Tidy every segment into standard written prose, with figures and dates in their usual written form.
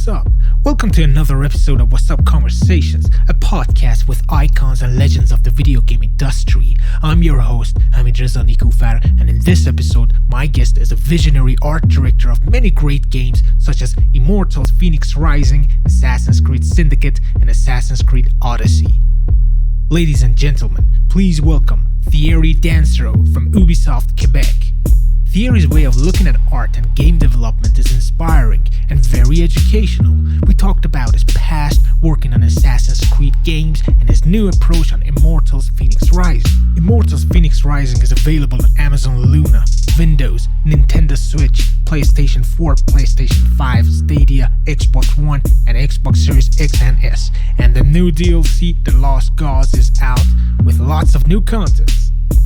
what's up? Welcome to another episode of Wassup Conversations, a podcast with icons and legends of the video game industry. I'm your host, Hamid Reza Nikoufar, and in this episode, my guest is a visionary art director of many great games such as Immortals Fenyx Rising, Assassin's Creed Syndicate, and Assassin's Creed Odyssey. Ladies and gentlemen, please welcome Thierry Dansereau from Ubisoft Quebec. Thierry's way of looking at art and game development is inspiring and very educational. We talked about his past working on Assassin's Creed games and his new approach on Immortals Fenyx Rising. Immortals Fenyx Rising is available on Amazon Luna, Windows, Nintendo Switch, PlayStation 4, PlayStation 5, Stadia, Xbox One, and Xbox Series X and S. And the new DLC, The Lost Gods, is out with lots of new content.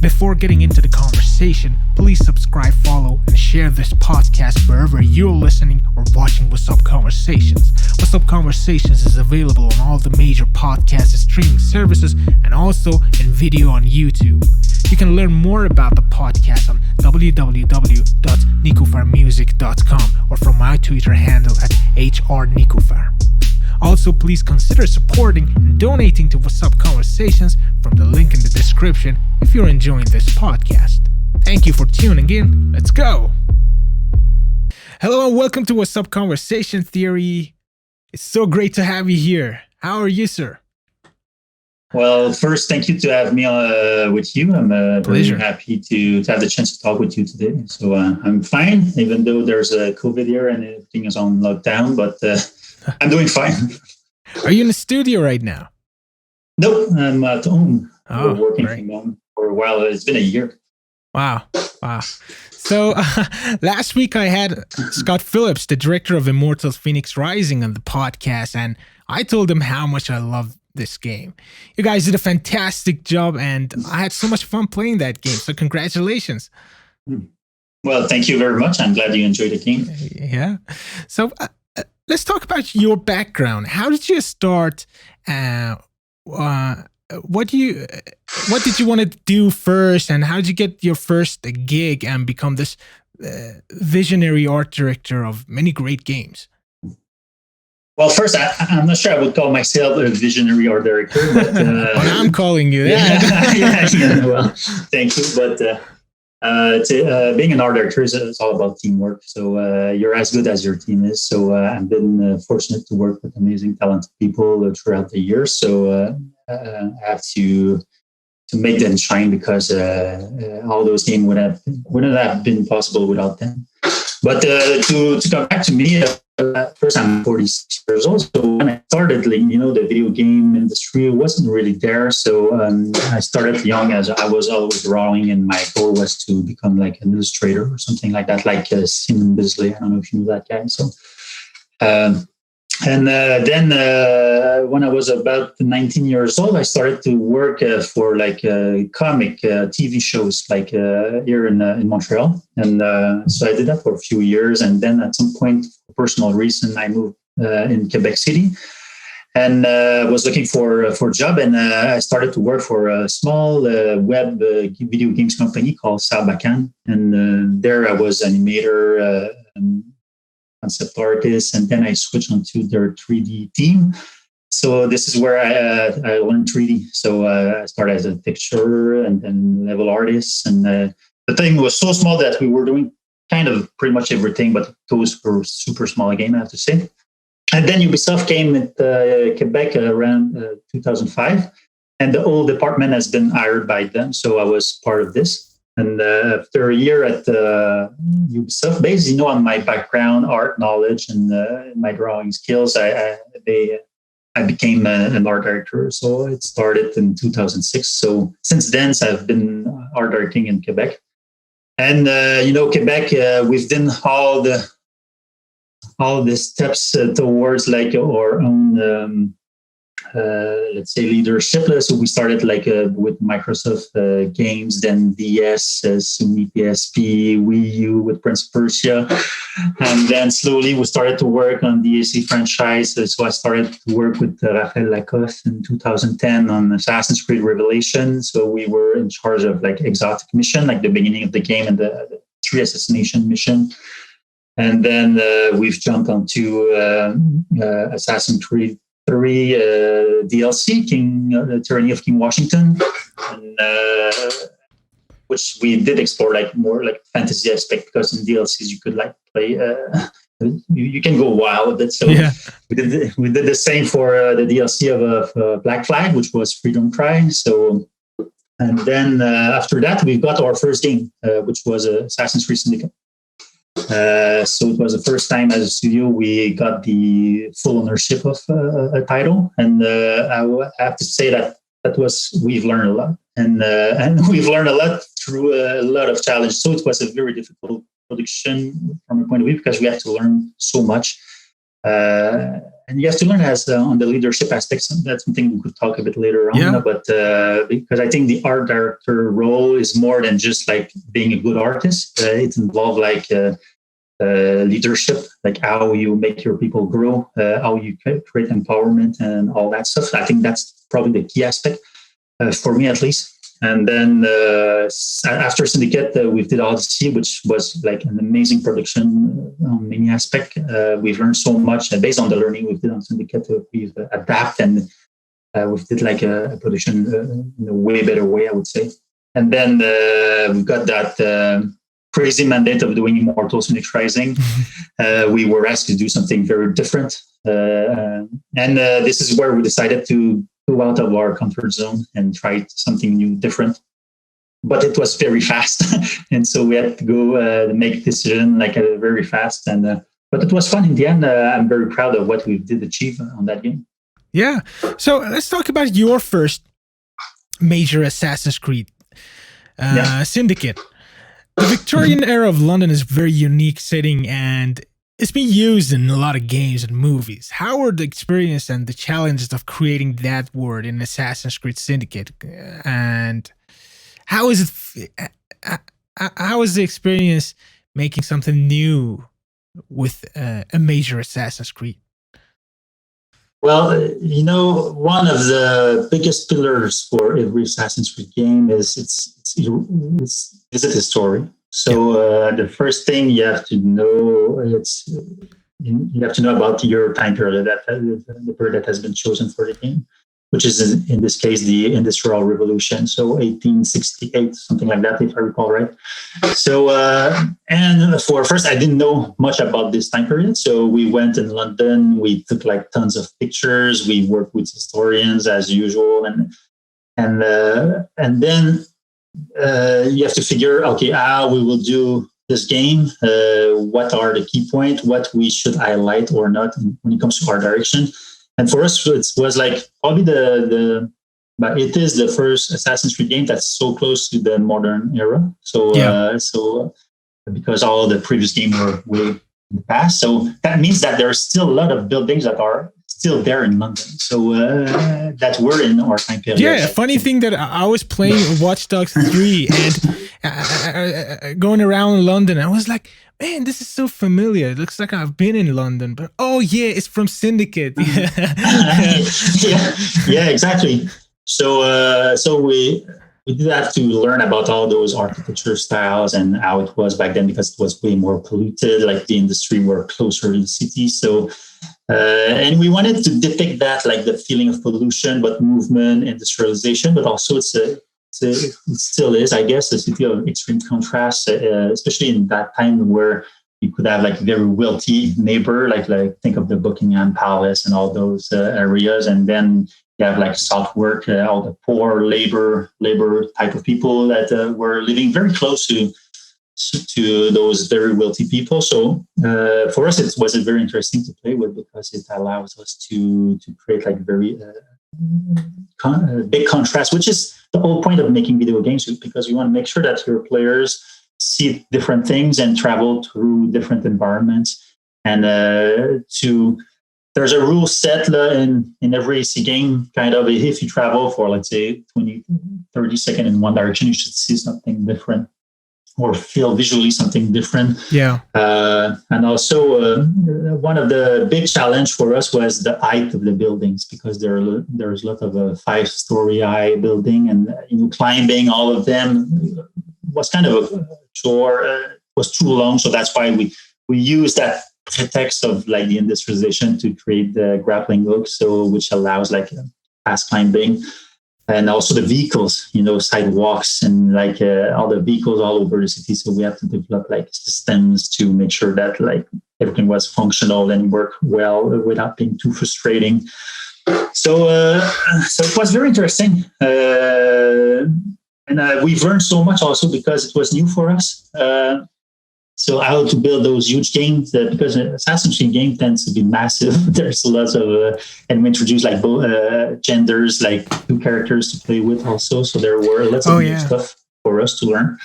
Before getting into the conversation, please subscribe, follow, and share this podcast wherever you're listening or watching Wassup Conversations. Wassup Conversations is available on all the major podcast streaming services and also in video on YouTube. You can learn more about the podcast on www.nikoufarmusic.com or from my Twitter handle at hrnikoufar. Also, please consider supporting and donating to Wassup Conversations from the link in the description if you're enjoying this podcast. Thank you for tuning in. Let's go! Hello and welcome to Wassup Conversations, Thierry. It's so great to have you here. How are you, sir? Well, first, thank you to have me with you. I'm very happy to have the chance to talk with you today. So I'm fine, even though there's a COVID here and everything is on lockdown, but I'm doing fine. Are you in the studio right now? No, I'm at home. Oh, We're working right. from home for a while. It's been a year. Wow. So last week I had Scott Phillips, the director of Immortals Fenyx Rising, on the podcast, and I told him how much I love this game. You guys did a fantastic job, and I had so much fun playing that game. So congratulations. Well, thank you very much. I'm glad you enjoyed the game. Yeah. So let's talk about your background. How did you start? What did you want to do first, and how did you get your first gig and become this visionary art director of many great games? Well, first, I'm not sure I would call myself a visionary art director, but I'm calling you that. yeah. Well, thank you, but being an art director is all about teamwork. So you're as good as your team is. So I've been fortunate to work with amazing, talented people throughout the years. So I have to make them shine because all those games wouldn't have been possible without them. But to come back to me, first I'm 46 years old. So when I started, the video game industry wasn't really there. So I started young, as I was always drawing, and my goal was to become like an illustrator or something like that, like Simon Bisley. I don't know if you know that guy. So, then when I was about 19 years old, I started to work for comic TV shows, here in Montreal. And so I did that for a few years. And then at some point, for personal reason, I moved in Quebec City and was looking for a job. And I started to work for a small web video games company called Sarbacane. And there I was animator, concept artist, and then I switched onto their 3D team. So this is where I learned 3D. So I started as a texture and then level artist. And the thing was so small that we were doing kind of pretty much everything, but those were super small again, I have to say. And then Ubisoft came at Quebec around 2005, and the whole department has been hired by them. So I was part of this. And after a year at Ubisoft, based, on my background, art knowledge, and my drawing skills, I became an art director. So it started in 2006. So since then, I've been art directing in Quebec. And Quebec, we've done all the steps towards our own. Let's say leadership. So we started with Microsoft games, then DS, Sony PSP, Wii U with Prince of Persia, and then slowly we started to work on the Odyssey franchise. So I started to work with Raphael Lacoste in 2010 on Assassin's Creed Revelation. So we were in charge of exotic mission, the beginning of the game and the 3 assassination mission. And then we've jumped onto Assassin's Creed 3 DLC, The Tyranny of King Washington, and, which we did explore like more like fantasy aspect, because in DLCs you could like play. You can go wild with it. So we did the same for the DLC of Black Flag, which was Freedom Cry. So, and then after that, we've got our first game, which was Assassin's Creed Syndicate. So it was the first time as a studio we got the full ownership of a title, and I have to say that we've learned a lot, and we've learned a lot through a lot of challenges. So it was a very difficult production from a point of view, because we have to learn so much, and you have to learn as on the leadership aspects. That's something we could talk a bit later on. But because I think the art director role is more than just like being a good artist. It involves like leadership, like how you make your people grow, how you create empowerment and all that stuff. I think that's probably the key aspect for me, at least. And then after Syndicate, we did Odyssey, which was like an amazing production on many aspects. We've learned so much, and based on the learning we did on Syndicate, we've adapted, and we did like a production in a way better way, I would say. And then we got that crazy mandate of doing Immortals Fenyxrising. We were asked to do something very different, and this is where we decided to go out of our comfort zone and try something new, different. But it was very fast, and so we had to go make decision like very fast. And but it was fun in the end. I'm very proud of what we did achieve on that game. Yeah. So let's talk about your first major Assassin's Creed, Syndicate. The Victorian era of London is a very unique setting, and it's been used in a lot of games and movies. How were the experience and the challenges of creating that world in Assassin's Creed Syndicate? And how is the experience making something new with a major Assassin's Creed? Well, one of the biggest pillars for every Assassin's Creed game is is it a story. So the first thing you have to know you have to know about your time period, the period that has been chosen for the game, which is in this case the Industrial Revolution, so 1868, something like that, if I recall right. So and for first, I didn't know much about this time period, so we went in London. We took like tons of pictures. We worked with historians as usual, and then you have to figure, okay, how we will do this game. What are the key points? What we should highlight or not when it comes to art direction. And for us, it was like probably but it is the first Assassin's Creed game that's so close to the modern era. So, so because all the previous games were way in the past, so that means that there are still a lot of buildings that are still there in London. So that were in our time period. Yeah, funny thing that I was playing Watch Dogs 3 and going around London, I was like, man, this is so familiar. It looks like I've been in London, but oh yeah, it's from Syndicate. yeah, exactly. So we did have to learn about all those architecture styles and how it was back then, because it was way more polluted. Like the industry were closer to the city. So and we wanted to depict that, like the feeling of pollution, but movement, industrialization, but also it still is, I guess, a city of extreme contrast, especially in that time where you could have like very wealthy neighbor, like think of the Buckingham Palace and all those areas, and then you have like Southwark, all the poor labor type of people that were living very close to those very wealthy people. So for us, it was very interesting to play with, because it allows us to create like very big contrast, which is the whole point of making video games, because you want to make sure that your players see different things and travel through different environments. And there's a rule set in every AC game, kind of, if you travel for, let's say, 20, 30 seconds in one direction, you should see something different or feel visually something different. Yeah. And also one of the big challenge for us was the height of the buildings, because there's a lot of 5-story high building, and climbing all of them was kind of a chore, was too long. So that's why we we use that pretext of like the industrialization to create the grappling hook, so which allows like fast climbing, and also the vehicles, sidewalks and like all the vehicles all over the city. So we have to develop like systems to make sure that like everything was functional and worked well without being too frustrating. So it was very interesting. And we've learned so much also because it was new for us. So how to build those huge games, because Assassin's Creed game tends to be massive. There's lots of, and we introduced like both genders, like 2 characters to play with also. So there were lots of new stuff for us to learn.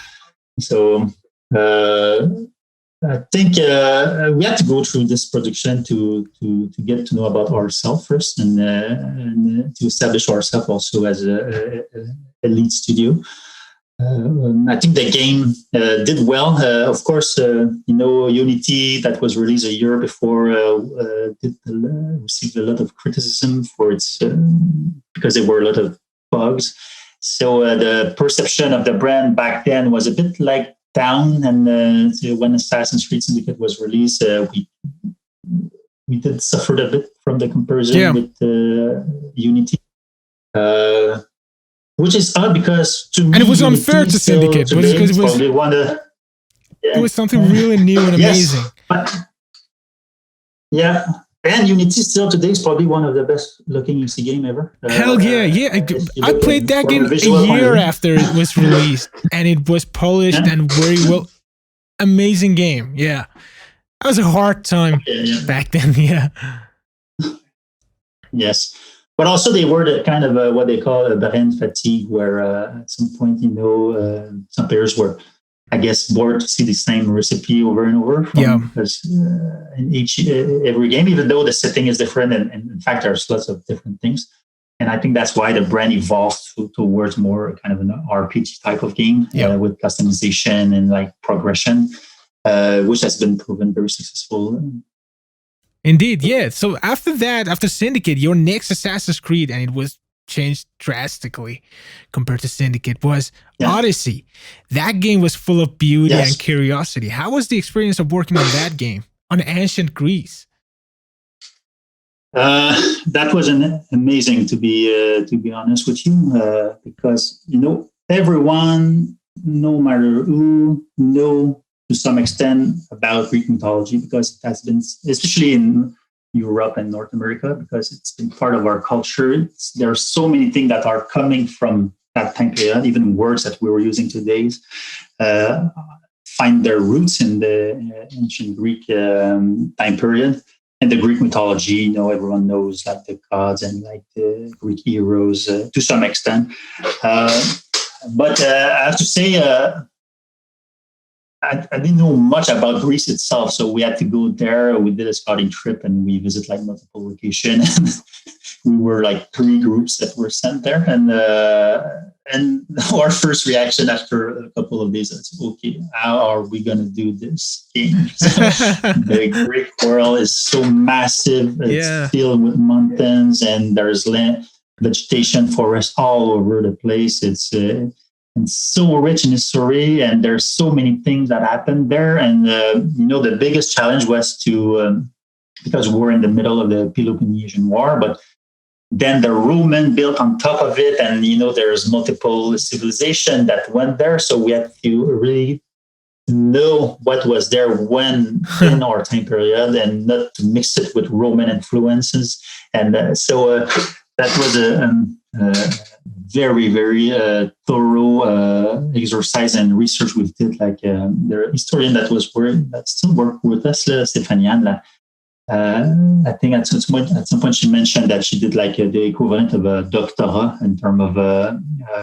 So I think we had to go through this production to get to know about ourselves first, and to establish ourselves also as a lead studio. I think the game did well. Of course, Unity, that was released a year before, received a lot of criticism for its because there were a lot of bugs. So the perception of the brand back then was a bit like down. And when Assassin's Creed Syndicate was released, we did suffer a bit from the comparison with Unity. Which is odd because to me, and it was unfair to Syndicate because it was it was something really new and amazing. Yeah, and Unity still today is probably one of the best looking UC game ever. Hell yeah! I played that game a year after it was released, and it was polished and very well. Amazing game, yeah. That was a hard time back then, yeah. Yes. But also they were the kind of what they call a brain fatigue, where at some point, some players were, I guess, bored to see the same recipe over and over. Because in every game, even though the setting is different, and in fact, there's lots of different things. And I think that's why the brand evolved towards more kind of an RPG type of game with customization and like progression, which has been proven very successful. Indeed, yeah. So after that, after Syndicate, your next Assassin's Creed, and it was changed drastically compared to Syndicate, was Odyssey. That game was full of beauty and curiosity. How was the experience of working on that game, on ancient Greece? That was amazing, to be honest with you, because everyone, no matter who, know to some extent about Greek mythology, because it has been, especially in Europe and North America, because it's been part of our culture. There are so many things that are coming from that time period, even words that we were using today find their roots in the ancient Greek time period. And the Greek mythology, everyone knows like the gods and like the Greek heroes to some extent. But I have to say, I didn't know much about Greece itself, so we had to go there. We did a scouting trip and we visit like multiple locations. We were like 3 groups that were sent there, and our first reaction after a couple of days was, okay, how are we going to do this game? So the Greek world is so massive; it's filled with mountains, and there's land, vegetation, forests all over the place. It's so rich in history, and there's so many things that happened there. And the biggest challenge was to because we're in the middle of the Peloponnesian War, but then the Roman built on top of it, and there's multiple civilization that went there, so we had to really know what was there when in our time period, and not to mix it with Roman influences. And so that was a very, very thorough exercise and research we did. Like the historian that still worked with us, Stéphaniane. I think at some point she mentioned that she did like the equivalent of a doctorate in terms of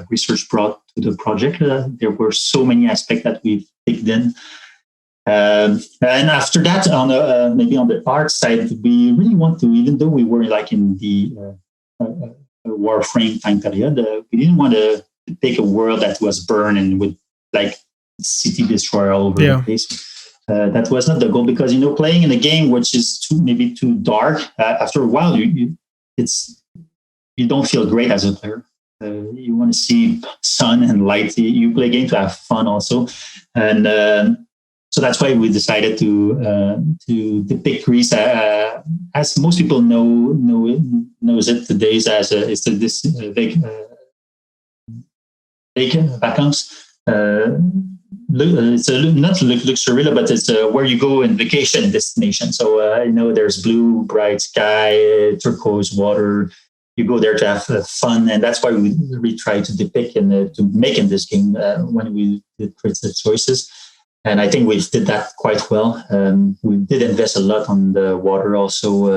research brought to the project. There were so many aspects that we've picked in. And after that, maybe on the art side, we really want to, even though we were like in the Warframe time period, we didn't want to take a world that was burned and with like city destroyer all over the place. That was not the goal, because playing in a game which is maybe too dark, after a while you don't feel great as a player. You want to see sun and light. You play a game to have fun also, and So that's why we decided to depict Greece as most people knows it today as this vacances. It's not luxury, but it's where you go in vacation destination. So there's blue, bright sky, turquoise water. You go there to have fun, and that's why we try to depict and to make in this game when we did creative choices. And I think we did that quite well. We did invest a lot on the water also.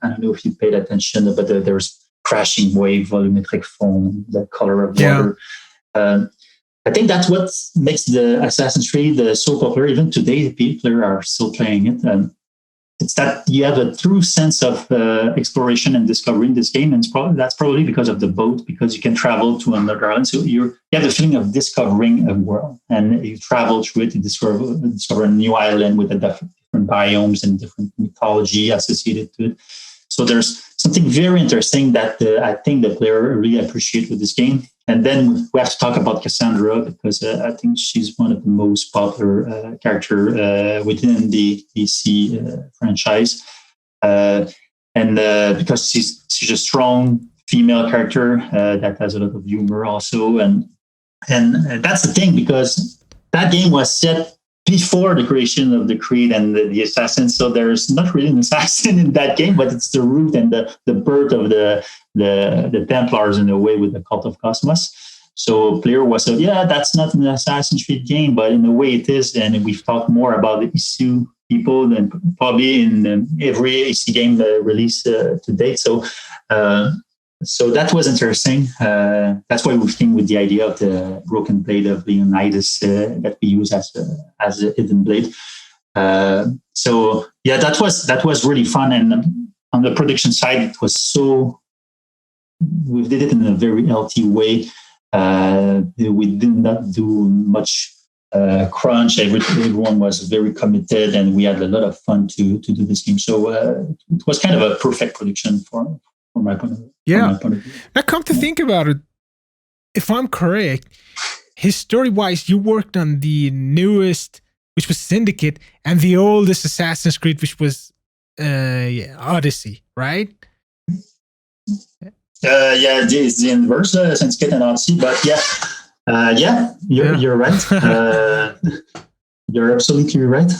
I don't know if you paid attention, but there's crashing wave, volumetric foam, the color of water. I think that's what makes the Assassin's Creed so popular. Even today, people are still playing it. It's that you have a true sense of exploration and discovery in this game, and that's probably because of the boat, because you can travel to another island. So you have the feeling of discovering a world, and you travel through it to discover a new island with different biomes and different mythology associated to it. So there's something very interesting that I think the player really appreciate with this game. And then we have to talk about Cassandra, because I think she's one of the most popular character within the DC franchise. And because she's a strong female character that has a lot of humor also. And that's the thing, because that game was set before the creation of the Creed and the Assassins. So there's not really an assassin in that game, but it's the root and the birth of the Templars in a way with the Cult of Cosmos. So player was said, that's not an Assassin's Creed game, but in a way it is. And we've talked more about the issue people than probably in every AC game released to date. So that was interesting. That's why we came with the idea of the broken blade of Leonidas that we use as a hidden blade. That was really fun. And on the production side, it was we did it in a very healthy way. We did not do much crunch. Everyone was very committed, and we had a lot of fun to do this game. So it was kind of a perfect production from my point of view. Yeah. Now, come to think about it, if I'm correct, history-wise, you worked on the newest, which was Syndicate, and the oldest Assassin's Creed, which was Odyssey, right? It's the inverse, Syndicate and Odyssey, but you're right. You're absolutely right.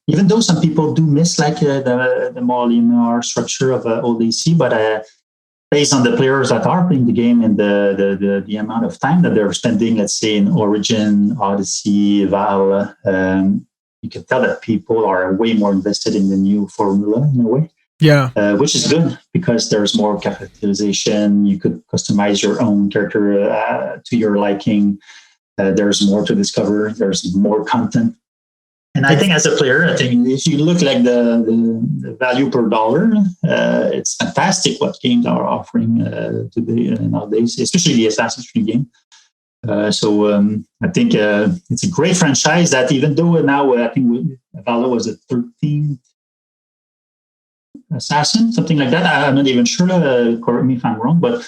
Even though some people do miss the more linear structure of old AC, but based on the players that are playing the game and the amount of time that they're spending, let's say in Origin, Odyssey, Val, you can tell that people are way more invested in the new formula in a way. Yeah, which is good because there's more characterization. You could customize your own character to your liking. There's more to discover. There's more content. And I think as a player, if you look like the value per dollar, it's fantastic what games are offering today nowadays, especially the Assassin's Creed game. I think it's a great franchise that even though now I think Valhalla was the 13th Assassin, something like that. I'm not even sure. Correct me if I'm wrong, but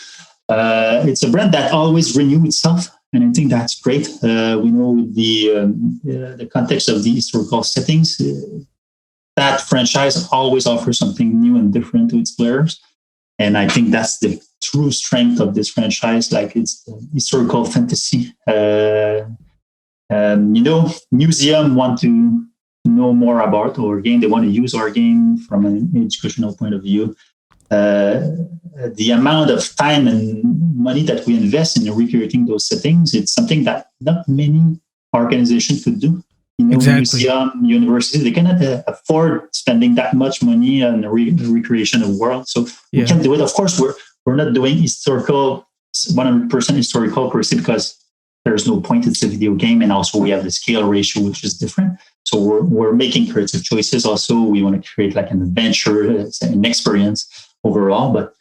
it's a brand that always renews itself. And I think that's great. We know the context of the historical settings. That franchise always offers something new and different to its players. And I think that's the true strength of this franchise. Like it's historical fantasy. Museum want to know more about our game. They want to use our game from an educational point of view. The amount of time and money that we invest in recreating those settings, it's something that not many organizations could do. Exactly. Museum, universities, they cannot afford spending that much money on the recreation of world. So we can do it. Of course, we're not doing 100% historical accuracy because there's no point. It's a video game, and also we have the scale ratio, which is different. So we're making creative choices. Also, we want to create like an adventure, an experience overall. But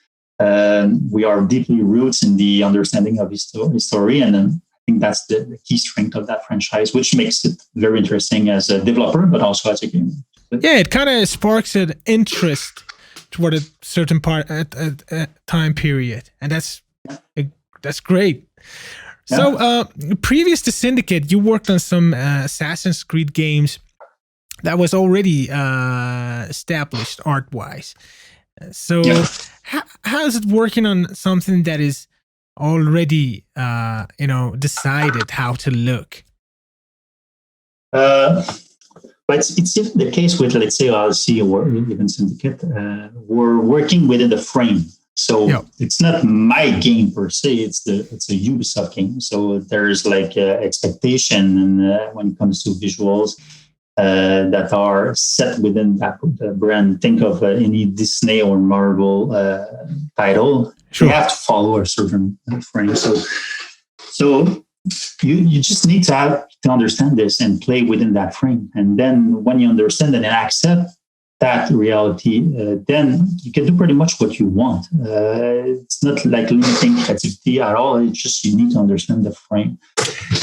we are deeply roots in the understanding of history, and I think that's the key strength of that franchise, which makes it very interesting as a developer, but also as a game. Yeah, it kind of sparks an interest toward a certain time period, and that's great. So, previous to Syndicate, you worked on some Assassin's Creed games that was already established art-wise. So, how is it working on something that is already, decided how to look? But it's even the case with, let's say, Odyssey or even Syndicate. We're working within the frame. So it's not my game per se. It's a Ubisoft game. So there's like expectation when it comes to visuals that are set within that brand. Think of any Disney or Marvel title. Sure. You have to follow a certain frame. So you just need to understand this and play within that frame. And then when you understand and accept that reality, then you can do pretty much what you want. It's not like limiting creativity at all. It's just you need to understand the frame.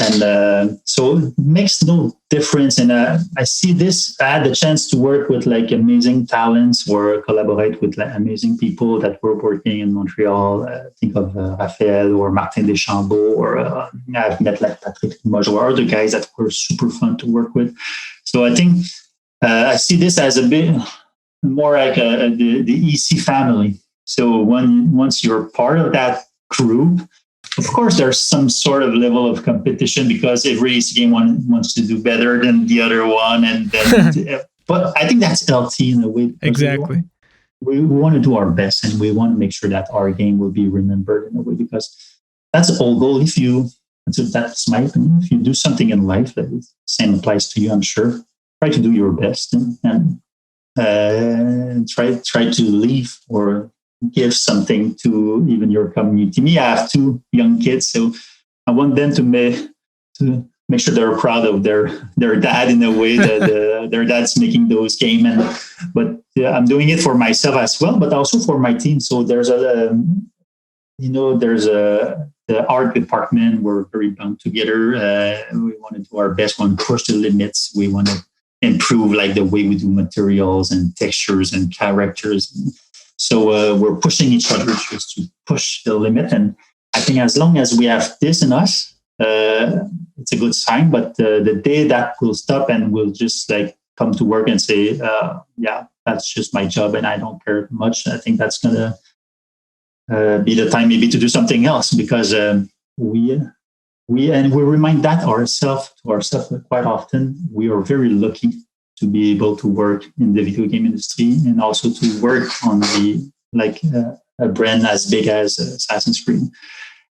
And so it makes no difference. And I see this, I had the chance to work with like amazing talents or collaborate with like amazing people that were working in Montreal. Think of Raphael or Martin Deschambault, or I've met like Patrick Limoges or other guys that were super fun to work with. So I think I see this as a bit more like the EC family. So once you're part of that group, of course, there's some sort of level of competition because every EC game wants to do better than the other one. And then, but I think that's LT in a way. Exactly. We want to do our best, and we want to make sure that our game will be remembered in a way, because that's the whole goal. That's my opinion. If you do something in life, the same applies to you, I'm sure. Try to do your best and try to leave or give something to even your community. Me, I have 2 young kids, so I want them to make sure they're proud of their dad in a way that their dad's making those games. But I'm doing it for myself as well, but also for my team. So there's the art department. We're very bound together. We want to do our best. We want to push the limits. We want to improve like the way we do materials and textures and characters. So we're pushing each other just to push the limit. And I think as long as we have this in us, it's a good sign. But the day that will stop and we'll just like come to work and say, that's just my job and I don't care much, I think that's going to be the time maybe to do something else, because we remind that ourselves quite often. We are very lucky to be able to work in the video game industry and also to work on a brand as big as Assassin's Creed.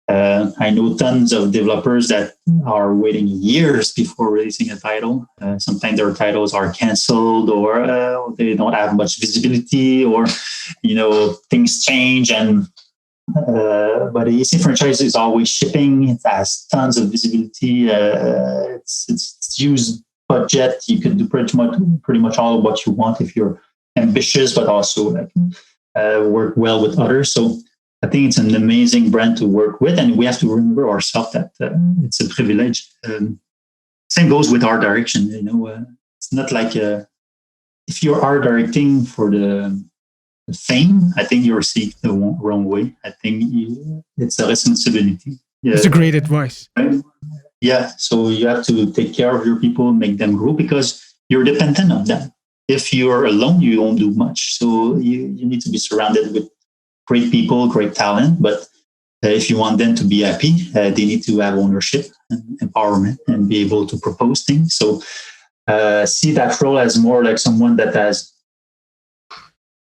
I know tons of developers that are waiting years before releasing a title. Sometimes their titles are canceled, or they don't have much visibility, or things change. And but the EC franchise is always shipping. It has tons of visibility. It's used budget. You can do pretty much all of what you want if you're ambitious, but also work well with others. So I think it's an amazing brand to work with, and we have to remember ourselves that it's a privilege. Same goes with art direction. It's not like if you're art directing for the fame, I think you're seeing the wrong way. I think it's a responsibility. It's a great advice. Right? Yeah, so you have to take care of your people, make them grow, because you're dependent on them. If you're alone, you won't do much. So you need to be surrounded with great people, great talent. But if you want them to be happy, they need to have ownership and empowerment and be able to propose things. So see that role as more like someone that has,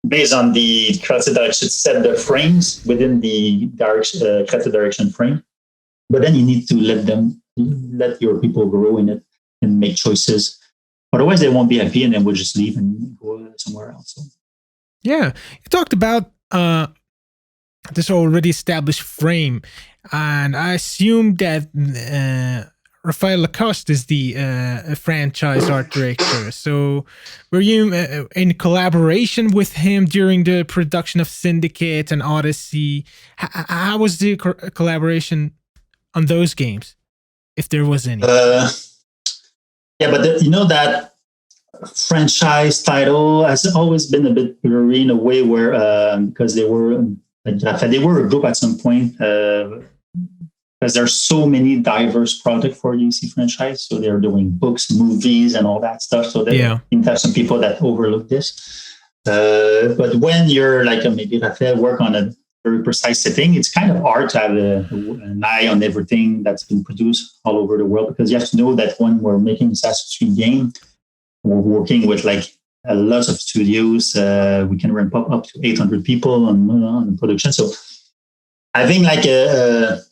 based on the creative direction, set the frames within the creative direction frame. But then you need to let your people grow in it and make choices. Otherwise, they won't be happy, and then we'll just leave and go somewhere else. So. Yeah, you talked about this already established frame, and I assume that Raphael Lacoste is the franchise art director. So were you in collaboration with him during the production of Syndicate and Odyssey? How was the collaboration on those games, if there was any? Yeah, but that franchise title has always been a bit blurry in a way where because they were a group at some point. because there's so many diverse projects for the DC franchise. So they're doing books, movies, and all that stuff. So they have some people that overlook this. But when you're like maybe Raphael work on a very precise setting, it's kind of hard to have an eye on everything that's been produced all over the world, because you have to know that when we're making Assassin's Creed game, we're working with like a lot of studios. We can ramp up to 800 people on the production. So having like a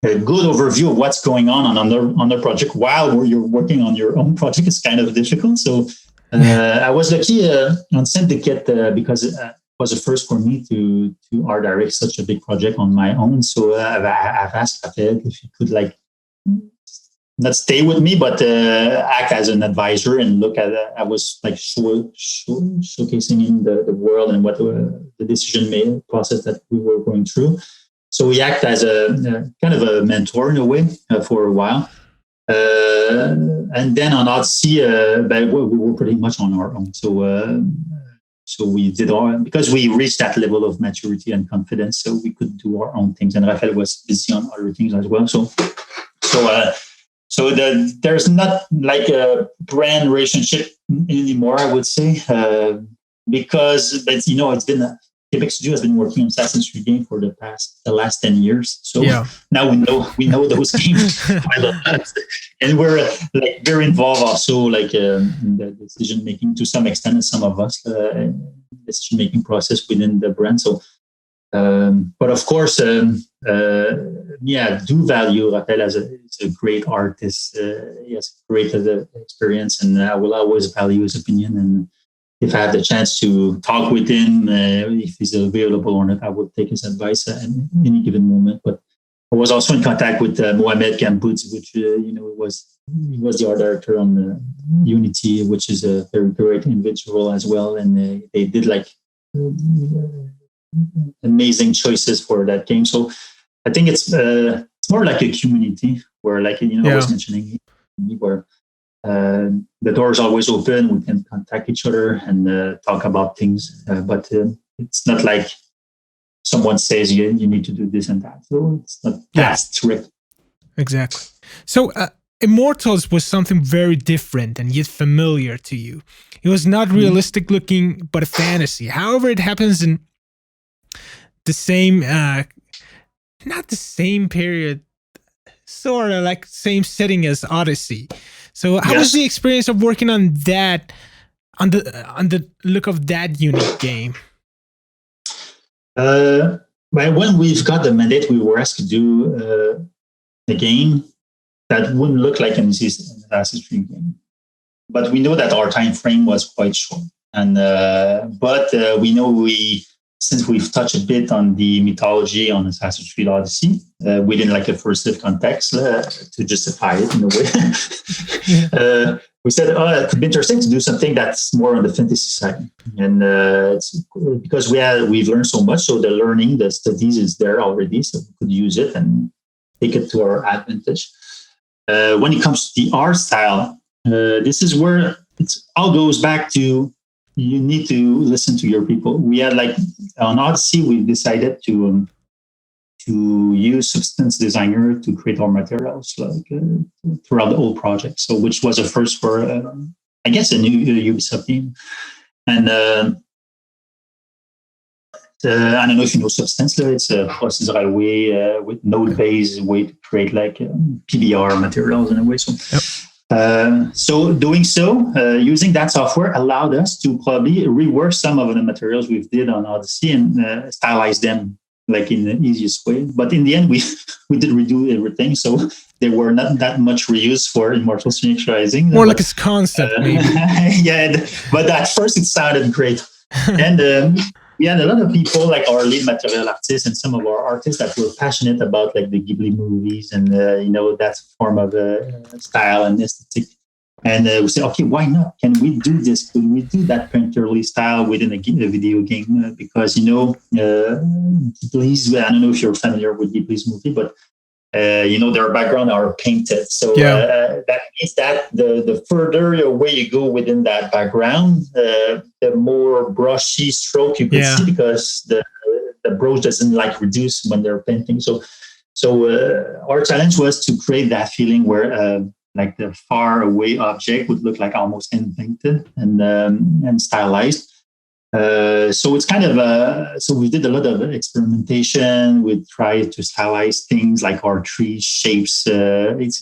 good overview of what's going on the project while you're working on your own project is kind of difficult. So I was lucky on Syndicate because it was the first for me to art direct such a big project on my own. So I've asked Raphael if he could like not stay with me, but act as an advisor and look at. I was like showcasing in the world and what the decision process that we were going through. So we act as a kind of a mentor in a way for a while. And then on Odyssey, we were pretty much on our own. So we did because we reached that level of maturity and confidence, so we could do our own things. And Raphael was busy on other things as well. So there's not like a brand relationship anymore, I would say, because it's been Quebec Studio has been working on Assassin's Creed game for the last 10 years. So now we know those games quite a lot, and we're like very involved also like in the decision making to some extent, and some of us decision making process within the brand. So, but of course, do value Raphael as a great artist. He has great experience, and I will always value his opinion. And if I have the chance to talk with him, if he's available or not, I would take his advice at any given moment. But I was also in contact with Mohamed Gambouds, which he was the art director on the Unity, which is a very great individual as well, and they did like amazing choices for that game. So I think it's more like a community where, like I was mentioning, where the door is always open. We can contact each other and talk about things, but it's not like someone says you need to do this and that. So it's not that strict. Exactly. So Immortals was something very different and yet familiar to you. It was not realistic looking, but a fantasy. However, it happens in the same, not the same period, sort of like same setting as Odyssey. So how was the experience of working on that, on the look of that unique game? When we've got the mandate, we were asked to do a game that wouldn't look like an Assassin's Creed game. But we know that our time frame was quite short. And but we know since we've touched a bit on the mythology on Assassin's Creed Odyssey, within like a first live context to justify it in a way, we said, it could be interesting to do something that's more on the fantasy side. And it's because we've learned so much, so the studies is there already, so we could use it and take it to our advantage. When it comes to the art style, this is where it all goes back to you need to listen to your people. We had like on Odyssey, we decided to use substance designer to create our materials throughout the whole project. So which was a first for I guess a new Ubisoft game. And I don't know if you know Substance. It's a procedural way with node-based way to create like PBR materials in a way. So doing so, using that software allowed us to probably rework some of the materials we did on Odyssey and stylize them like in the easiest way. But in the end, we did redo everything, so they were not that much reused for Immortalsfenyxrising. More like its concept, maybe. But at first it sounded great. And we had a lot of people, like our lead material artists and some of our artists that were passionate about like the Ghibli movies and that form of style and aesthetic. And we said, okay, why not? Can we do this? Could we do that painterly style within a video game? Because Ghibli's, I don't know if you're familiar with Ghibli's movie, but their background are painted. So that means that the further away you go within that background, the more brushy stroke you can see, because the brush doesn't like reduce when they're painting. So So our challenge was to create that feeling where like the far away object would look like almost invented and stylized. So it's kind of so we did a lot of experimentation. We tried to stylize things like our tree shapes. It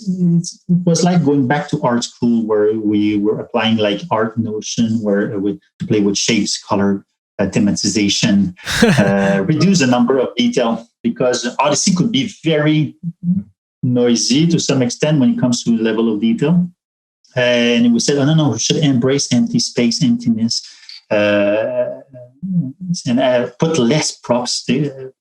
was like going back to art school where we were applying like art notion where we play with shapes, color, thematization, reduce the number of detail because Odyssey could be very noisy to some extent when it comes to the level of detail. And we said, oh, no, we should embrace empty space, emptiness. And put less props,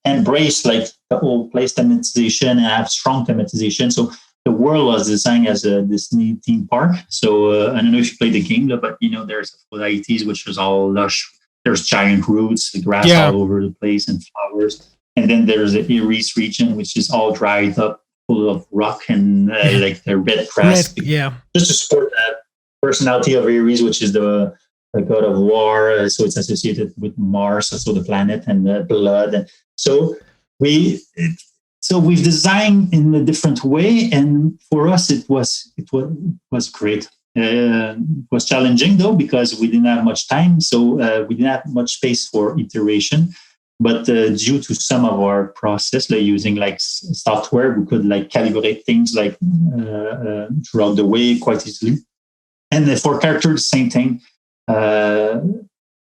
embrace like the whole place thematization and have strong thematization. So the world was designed as a Disney theme park. So I don't know if you play the game, but there's Aphrodite, which is all lush. There's giant roots, the grass all over the place, and flowers. And then there's the Iris region, which is all dried up, full of rock and like the red grass. Just to support that personality of Iris, which is the god of war, so it's associated with Mars, so the planet, and blood. And so we've designed in a different way, and for us it was great. It was challenging though because we didn't have much time, so we didn't have much space for iteration. But due to some of our process, like using like software, we could like calibrate things like throughout the way quite easily. And for characters, same thing.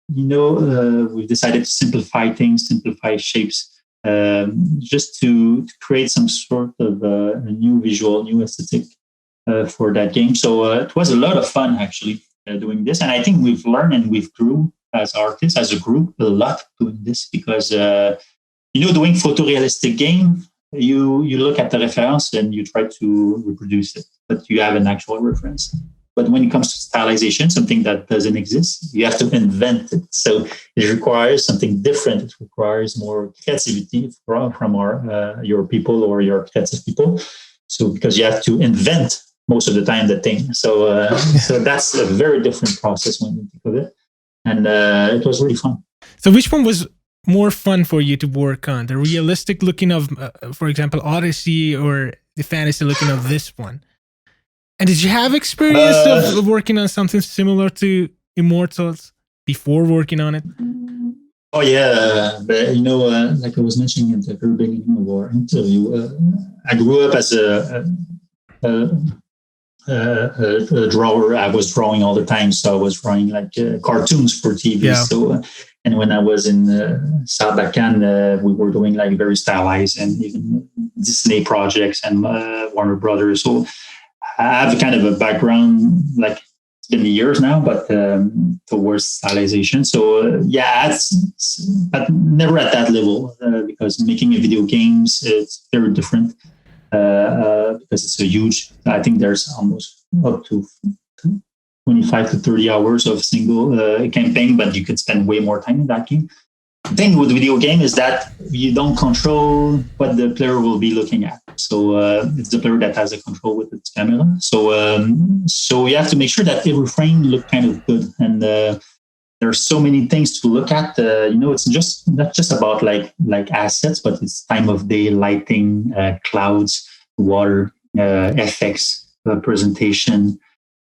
We've decided to simplify things, simplify shapes, just to create some sort of a new visual, new aesthetic for that game. So it was a lot of fun actually doing this, and I think we've learned and we've grew as artists, as a group, a lot doing this because doing photorealistic game, you look at the reference and you try to reproduce it, but you have an actual reference. But when it comes to stylization, something that doesn't exist, you have to invent it. So it requires something different. It requires more creativity from your people or your creative people. So because you have to invent most of the time the thing. So so that's a very different process when you think of it. And it was really fun. So which one was more fun for you to work on? The realistic looking of, for example, Odyssey, or the fantasy looking of this one? And did you have experience of working on something similar to Immortals before working on it? Oh yeah, but like I was mentioning at the very beginning of our interview, I grew up as a drawer. I was drawing all the time, so I was drawing like cartoons for TV. Yeah. So, and when I was in Sarbacane, we were doing like very stylized and even Disney projects and Warner Brothers. So I have kind of a background, like it's been years now, but towards stylization. So but never at that level because making a video games, it's very different because it's a huge, I think there's almost up to 25 to 30 hours of single campaign, but you could spend way more time in that game. The thing with video game is that you don't control what the player will be looking at. So it's the player that has the control with its camera. So you have to make sure that every frame look kind of good. And there are so many things to look at. It's just not just about like assets, but it's time of day, lighting, clouds, water, effects, presentation.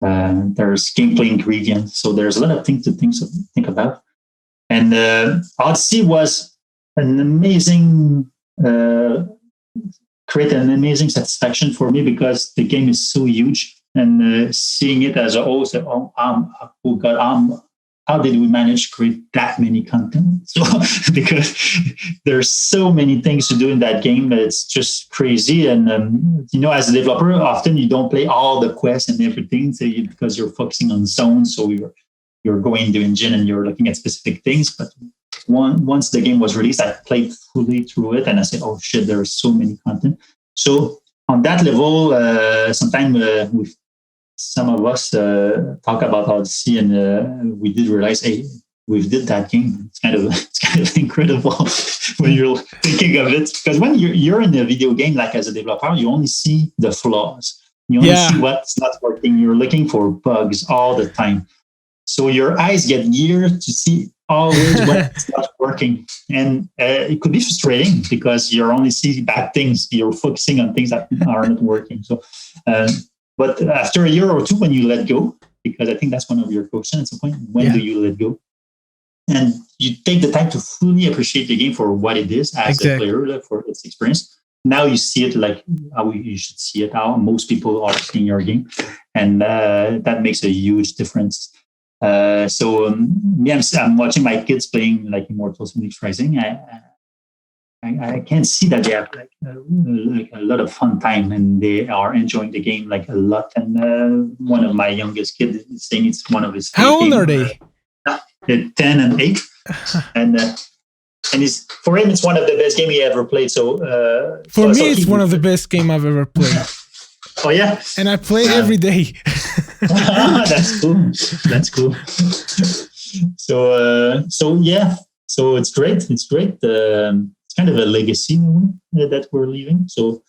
There's gameplay ingredients. So there's a lot of things to think about. And Odyssey was an amazing, create an amazing satisfaction for me because the game is so huge, and seeing it as a whole, how did we manage to create that many content? So because there's so many things to do in that game, it's just crazy. And as a developer, often you don't play all the quests and everything because you're focusing on zones. So you're going to engine and you're looking at specific things. But once the game was released, I played fully through it and I said, oh shit, there are so many content. So on that level, sometimes some of us talk about Odyssey, and we did realize, hey, we did that game. It's kind of incredible when you're thinking of it, because when you're in a video game, like as a developer, you only see the flaws. You only see what's not working. You're looking for bugs all the time. So your eyes get geared to see always when it's not working. And it could be frustrating because you're only seeing bad things. You're focusing on things that are not working. So, but after a year or two, when you let go, because I think that's one of your questions at some point, when do you let go? And you take the time to fully appreciate the game for what it is as a player, like, for its experience. Now you see it like how you should see it, how most people are seeing your game. And that makes a huge difference. I'm watching my kids playing like Immortals Fenyxrising. I can see that they have like a lot of fun time and they are enjoying the game like a lot. And one of my youngest kids is saying it's one of his favorite. How old are they? 10 and 8. And for him, it's one of the best games he ever played. So for me, it's one of the best games I've ever played. Oh yeah, and I play every day. That's cool. That's cool. So it's great. It's great. It's kind of a legacy that we're leaving. So,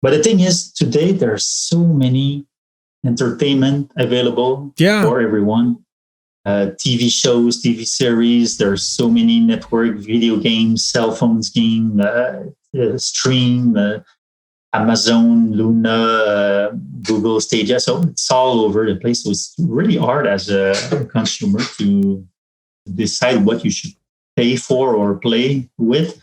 but the thing is, today there are so many entertainment available for everyone. TV shows, TV series. There's so many network video games, cell phones game, stream, Amazon, Luna, Google Stadia. So it's all over the place. So it's really hard as a consumer to decide what you should pay for or play with,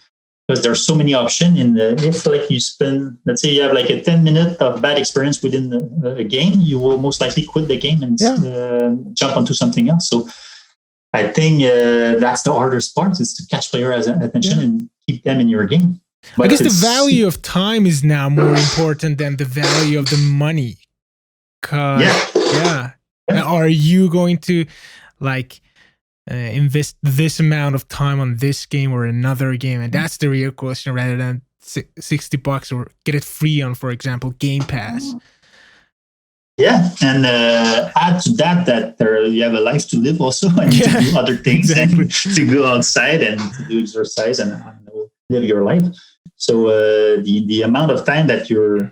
because there's so many options. If like you spend, let's say you have like a 10-minute of bad experience within a game, you will most likely quit the game and jump onto something else. So I think that's the hardest part, is to catch players' attention and keep them in your game. But I guess the value of time is now more important than the value of the money. Are you going to like invest this amount of time on this game or another game? And that's the real question, rather than $60 or get it free on, for example, Game Pass. Yeah, and add to that you have a life to live also, and to do other things, and to go outside and to do exercise and live your life. So the amount of time that you're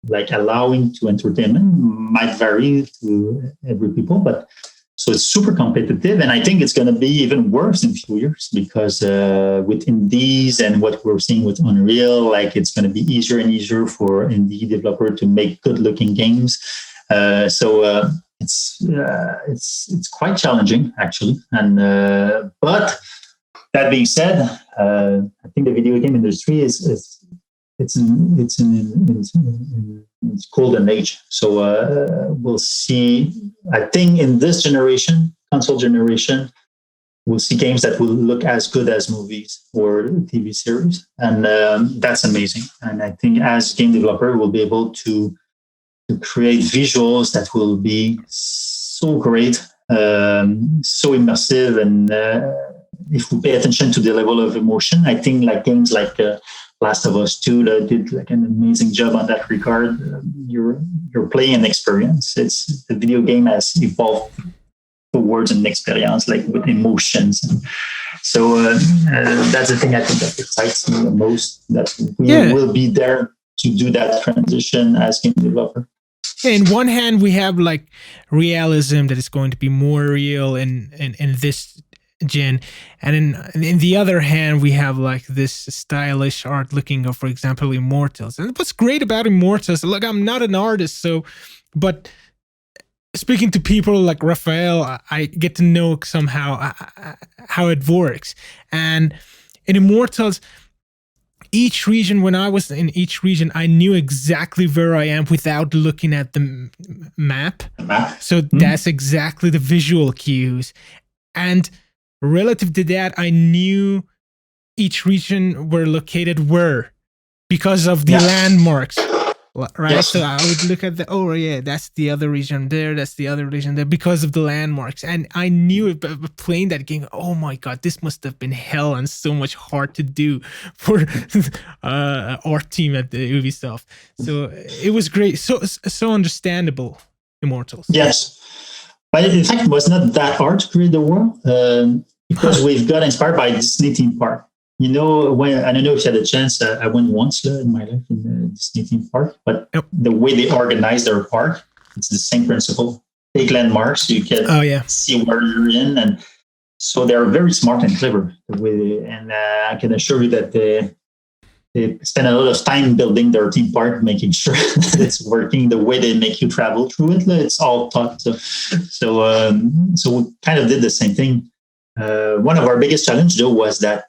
like allowing to entertainment might vary to every people, but so it's super competitive, and I think it's going to be even worse in a few years, because with indies and what we're seeing with Unreal, like it's going to be easier and easier for indie developer to make good-looking games. So it's quite challenging actually, and but that being said, I think the video game industry is in its golden age. So we'll see. I think in this generation, console generation, we'll see games that will look as good as movies or TV series, and that's amazing. And I think as game developer, we'll be able to create visuals that will be so great, so immersive, and if we pay attention to the level of emotion, I think like games like Last of Us 2 did like an amazing job on that regard. You're playing an experience. It's the video game has evolved towards an experience, like with emotions. And so that's the thing I think that excites me the most. That we will be there to do that transition as game developer. In one hand, we have like realism that is going to be more real in this gen, and in the other hand, we have like this stylish art looking of, for example, Immortals. And what's great about Immortals, look, I'm not an artist, but speaking to people like Raphael, I get to know somehow how it works. And in Immortals, each region, when I was in each region, I knew exactly where I am without looking at the map. So that's exactly the visual cues. And relative to that, I knew each region were located where, because of the landmarks, right? Yes. So I would look at that's the other region there, that's the other region there, because of the landmarks. And I knew playing that game, oh my God, this must have been hell and so much hard to do for our team at the Ubisoft. So it was great, so understandable, Immortals. Yes. But in fact, it was not that hard to create the world, because we've got inspired by Disney theme park. You know, I don't know if you had a chance. I went once in my life in the Disney theme park, but the way they organize their park, it's the same principle. Take landmarks, so you can see where you're in, and So they're very smart and clever. And I can assure you that they spend a lot of time building their theme park, making sure that it's working the way they make you travel through it. It's all taught. So we kind of did the same thing. One of our biggest challenge, though, was that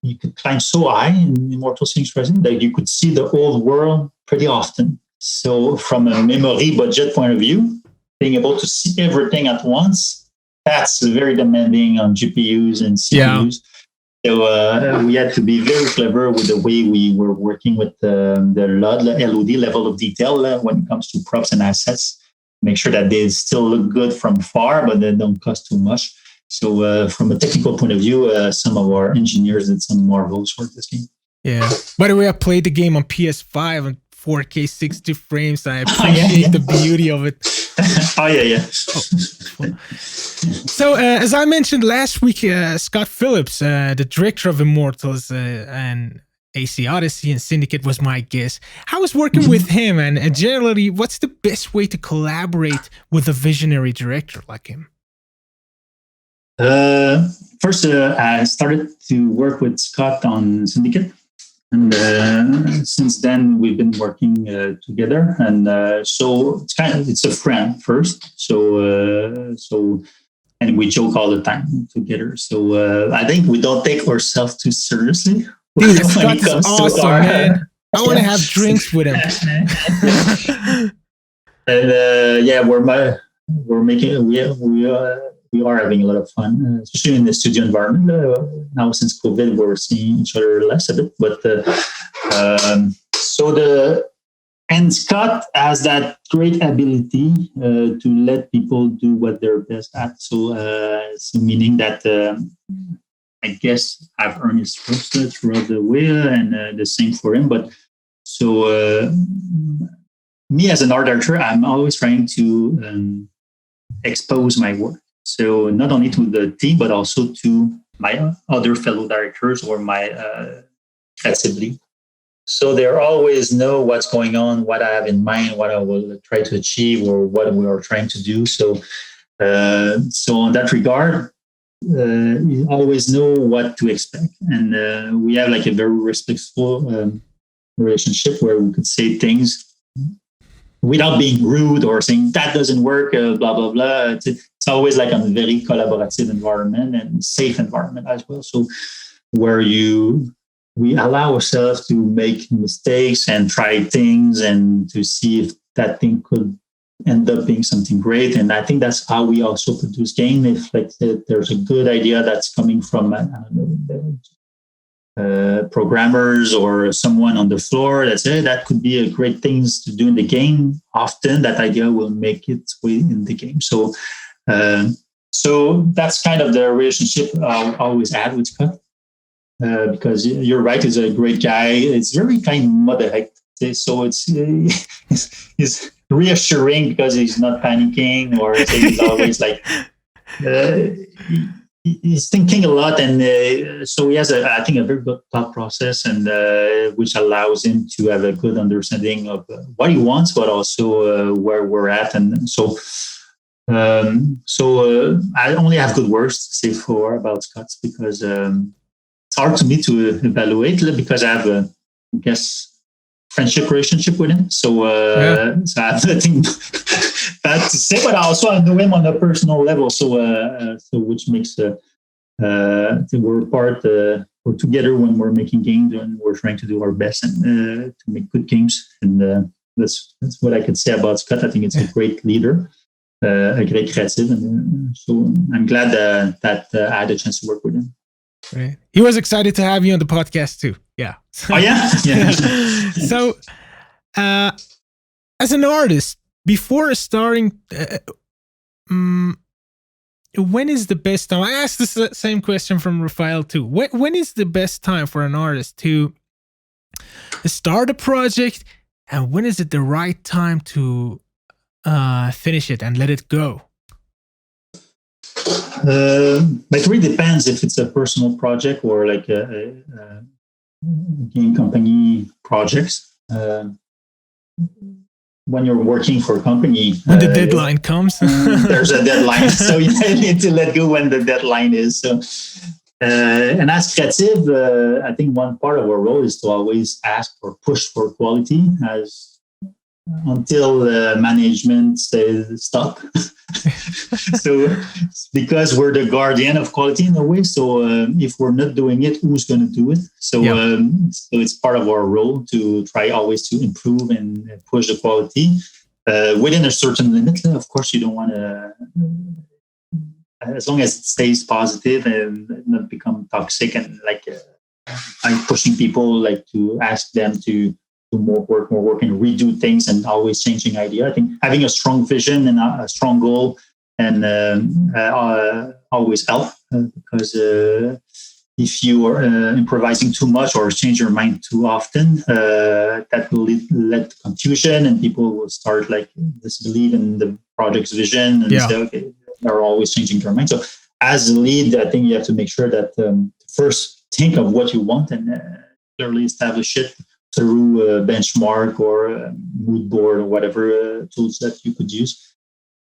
you could climb so high in Immortals Fenyxrising that you could see the whole world pretty often. So from a memory budget point of view, being able to see everything at once, that's very demanding on GPUs and CPUs. Yeah. So we had to be very clever with the way we were working with the LOD level of detail when it comes to props and assets. Make sure that they still look good from far, but they don't cost too much. So from a technical point of view, some of our engineers did some marvelous work this game. Yeah. By the way, I played the game on PS5 and 4K 60 frames. I appreciate the beauty of it. So, as I mentioned last week, Scott Phillips, the director of Immortals and AC Odyssey and Syndicate, was my guest. How was working with him? And generally, what's the best way to collaborate with a visionary director like him? First, I started to work with Scott on Syndicate. And since then, we've been working together, and so it's a friend first. So and we joke all the time together. So I think we don't take ourselves too seriously. Dude, Scott's awesome, man. I want to have drinks with him. And we are having a lot of fun, especially in the studio environment. Now, since COVID, we're seeing each other less a bit. But and Scott has that great ability to let people do what they're best at. So meaning that I guess I've earned his trust throughout the way, and the same for him. But so me as an art director, I'm always trying to expose my work. So not only to the team, but also to my other fellow directors or my creative lead. So they always know what's going on, what I have in mind, what I will try to achieve, or what we are trying to do. So in that regard, you always know what to expect. And we have like a very respectful relationship where we could say things without being rude or saying that doesn't work, blah, blah, blah. It's always like a very collaborative environment and safe environment as well. So where we allow ourselves to make mistakes and try things and to see if that thing could end up being something great. And I think that's how we also produce game. If like there's a good idea that's coming from programmers or someone on the floor that say that could be a great things to do in the game, often that idea will make its way in the game. So that's kind of the relationship I always had with Scott. Because you're right, he's a great guy. It's very kind of moderate. So it's reassuring because he's not panicking or he's always like he's thinking a lot, and so he has I think a very good thought process, and which allows him to have a good understanding of what he wants, but also where we're at. And so I only have good words to say about Scott because it's hard to me to evaluate because I have a, I guess, friendship relationship with him. So I have nothing bad to say, but also I know him on a personal level. So which makes we're together when we're making games, and we're trying to do our best and to make good games. And that's what I could say about Scott. I think it's a great leader, a great creative, and so I'm glad that I had a chance to work with him. Right. He was excited to have you on the podcast too. Yeah. Oh yeah. Yeah. So, as an artist, before starting, when is the best time? I asked the same question from Rafael too. When is the best time for an artist to start a project, and when is it the right time to finish it and let it go? But it really depends if it's a personal project or like a game company projects. when you're working for a company, when the deadline comes, there's a deadline, so you need to let go when the deadline is. So, and as creative, I think one part of our role is to always ask or push for quality, as until management says stop. So, because we're the guardian of quality in a way, so if we're not doing it, who's going to do it? So, so it's part of our role to try always to improve and push the quality within a certain limit. Of course, you don't want to, as long as it stays positive and not become toxic, and like I'm pushing people like to ask them to do more work, and redo things, and always changing idea. I think having a strong vision and a strong goal and always help, because if you are improvising too much or change your mind too often, that will lead to confusion, and people will start like disbelieve in the project's vision and say, okay, they're always changing their mind. So as a lead, I think you have to make sure that first think of what you want and clearly establish it through a benchmark or a mood board or whatever tools that you could use,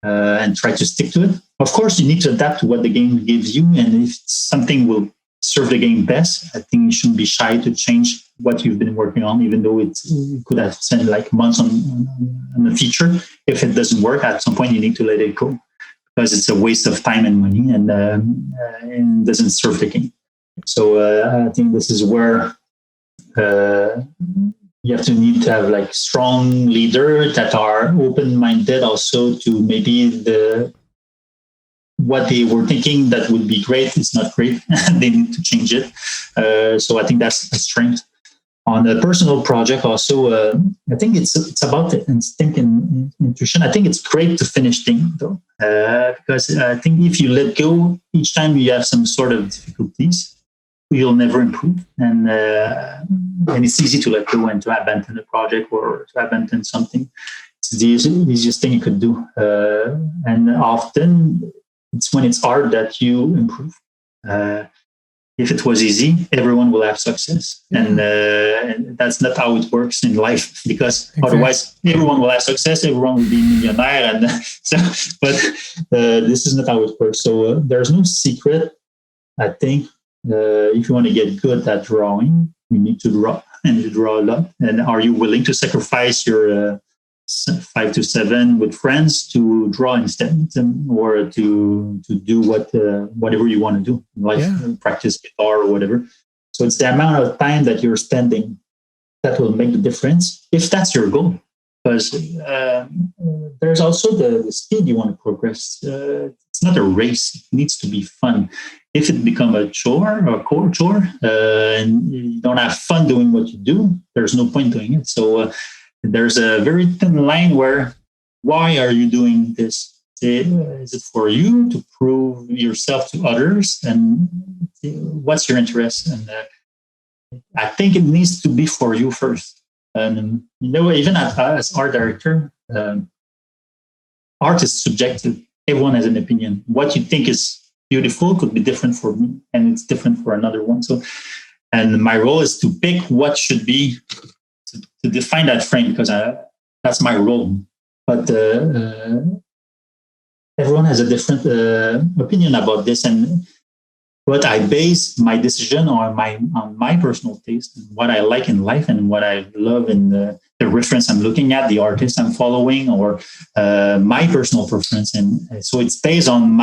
and try to stick to it. Of course, you need to adapt to what the game gives you, and if something will serve the game best, I think you shouldn't be shy to change what you've been working on, even though it could have spent like months on a feature. If it doesn't work, at some point you need to let it go, because it's a waste of time and money, and doesn't serve the game. So I think this is where you have to need to have like strong leaders that are open-minded also to maybe what they were thinking that would be great is not great. They need to change it. So I think that's a strength. On a personal project also, I think it's about the instinct and intuition. I think it's great to finish things though, because I think if you let go each time you have some sort of difficulties, you'll never improve. And it's easy to let go and to abandon a project or to abandon something. It's the easiest thing you could do. And often it's when it's hard that you improve. If it was easy, everyone will have success. And that's not how it works in life, because otherwise everyone will have success, everyone will be millionaire. And but this is not how it works. So there's no secret, I think. If you want to get good at drawing, you need to draw, and you draw a lot. And are you willing to sacrifice your 5 to 7 with friends to draw instead, or to do whatever you want to do, like practice guitar or whatever? So it's the amount of time that you're spending that will make the difference, if that's your goal. Because there's also the speed you want to progress. It's not a race. It needs to be fun. If it becomes a chore or a core chore, and you don't have fun doing what you do, there's no point doing it. So there's a very thin line where, why are you doing this? Is it for you to prove yourself to others? And what's your interest? And I think it needs to be for you first. And even as art director, art is subjective. Everyone has an opinion. What you think is beautiful could be different for me, and it's different for another one. So, and my role is to pick what should be, to define that frame, because that's my role. But everyone has a different opinion about this, but I base my decision on my personal taste, and what I like in life, and what I love in the reference I'm looking at, the artist I'm following, or my personal preference. And so it's based on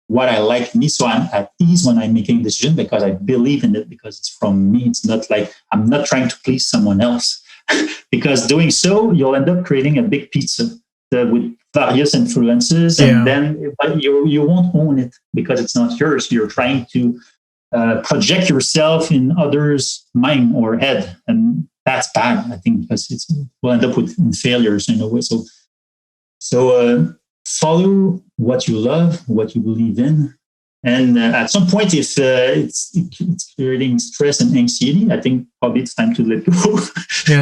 what I like me. So I'm at ease when I'm making a decision, because I believe in it, because it's from me. It's not like I'm not trying to please someone else, because doing so, you'll end up creating a big pizza with various influences, and then but you won't own it because it's not yours. You're trying to project yourself in others' mind or head, and that's bad, I think, because we'll end up with failures in a way. So follow what you love, what you believe in, and at some point, if it's creating stress and anxiety, I think probably it's time to let go.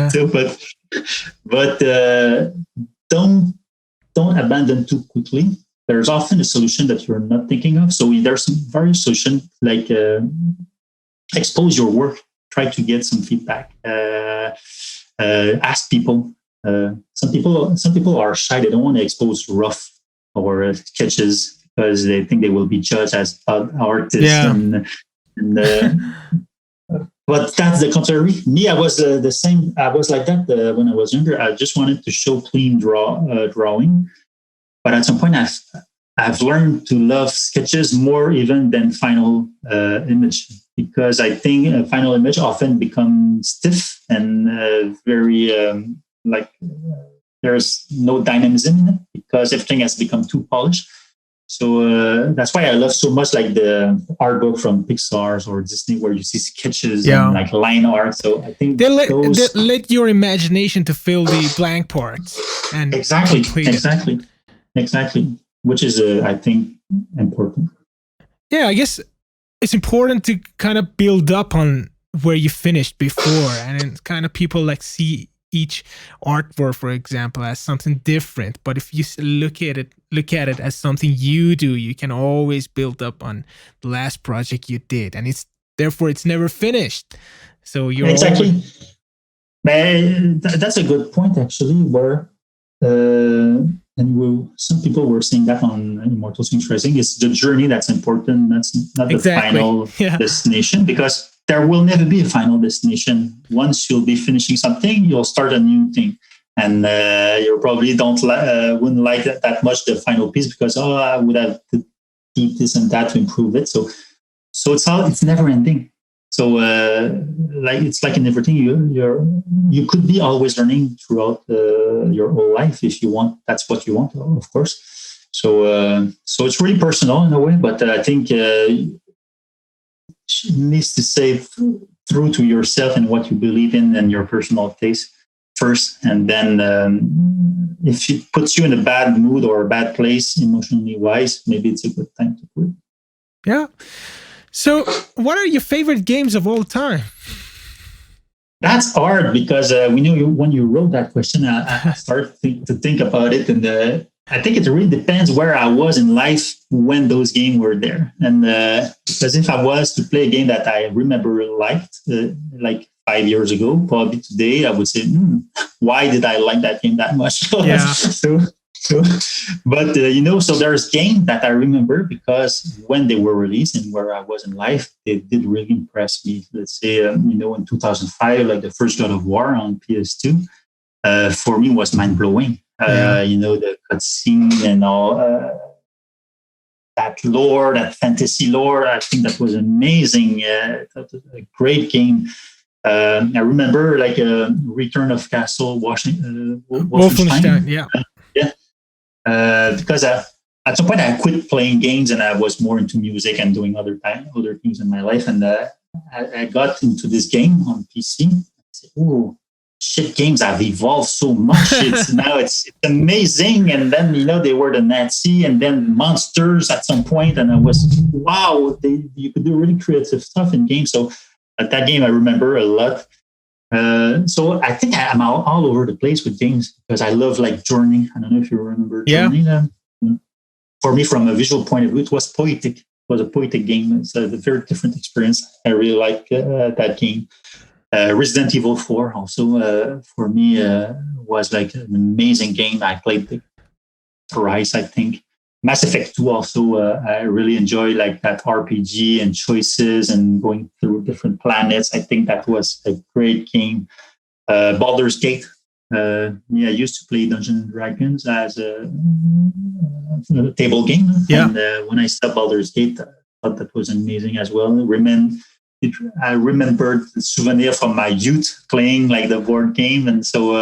So, but don't abandon too quickly. There's often a solution that you're not thinking of. So there's some various solutions, like expose your work, try to get some feedback, ask people. Some people are shy. They don't want to expose rough or sketches because they think they will be judged as artists. Yeah. But that's the contrary. Me, I was the same. I was like that when I was younger. I just wanted to show clean drawing. But at some point, I've learned to love sketches more even than final image, because I think a final image often becomes stiff and very there's no dynamism in it because everything has become too polished. So that's why I love so much like the artwork from Pixar or Disney, where you see sketches and like line art. So I think they let your imagination to fill the blank parts and exactly, which is I think important. Yeah, I guess it's important to kind of build up on where you finished before, and then kind of people like see each artwork, for example, as something different. But if you look at it as something you do, you can always build up on the last project you did, and it's never finished. So you're exactly. That's a good point, actually. Where some people were saying that on Immortals Fenyxrising, it's the journey that's important. That's not the final destination, because there will never be a final destination. Once you'll be finishing something, you'll start a new thing, and you probably wouldn't like that much the final piece because I would have to keep this and that to improve it. So it's never ending. So it's like in everything, you could be always learning throughout your whole life if you want. That's what you want, of course. So it's really personal in a way, but I think needs to stay true to yourself and what you believe in and your personal taste first, and then if it puts you in a bad mood or a bad place emotionally wise, maybe it's a good time to quit. Yeah. So what are your favorite games of all time? That's hard, because we knew when you wrote that question, I started to think about it, and I think it really depends where I was in life when those games were there. And because if I was to play a game that I remember liked, like 5 years ago, probably today I would say, why did I like that game that much? Yeah. But so there's games that I remember because when they were released and where I was in life, they did really impress me. Let's say, in 2005, like the first God of War on PS2, for me was mind blowing. The cutscene and all that lore, that fantasy lore. I think that was amazing. That was a great game. I remember like Return of Castle Wolfenstein. Yeah. Because at some point I quit playing games and I was more into music and doing other things in my life. And I got into this game on PC. I said, "Oh, shit, games have evolved so much. It's amazing." And then, they were the Nazi and then monsters at some point. And I was, wow, you could do really creative stuff in games. So at that game, I remember a lot. So I think I'm all over the place with games because I love like Journey. I don't know if you remember Journey. For me, from a visual point of view, it was poetic. It was a poetic game. It's a very different experience. I really like that game. Resident Evil 4 also for me was like an amazing game. I played thrice, I think. Mass Effect 2 also, I really enjoy like that RPG and choices and going through different planets. I think that was a great game. Baldur's Gate. I used to play Dungeons and Dragons as a table game. Yeah. And when I saw Baldur's Gate, I thought that was amazing as well. I remembered the souvenir from my youth playing like the board game. And so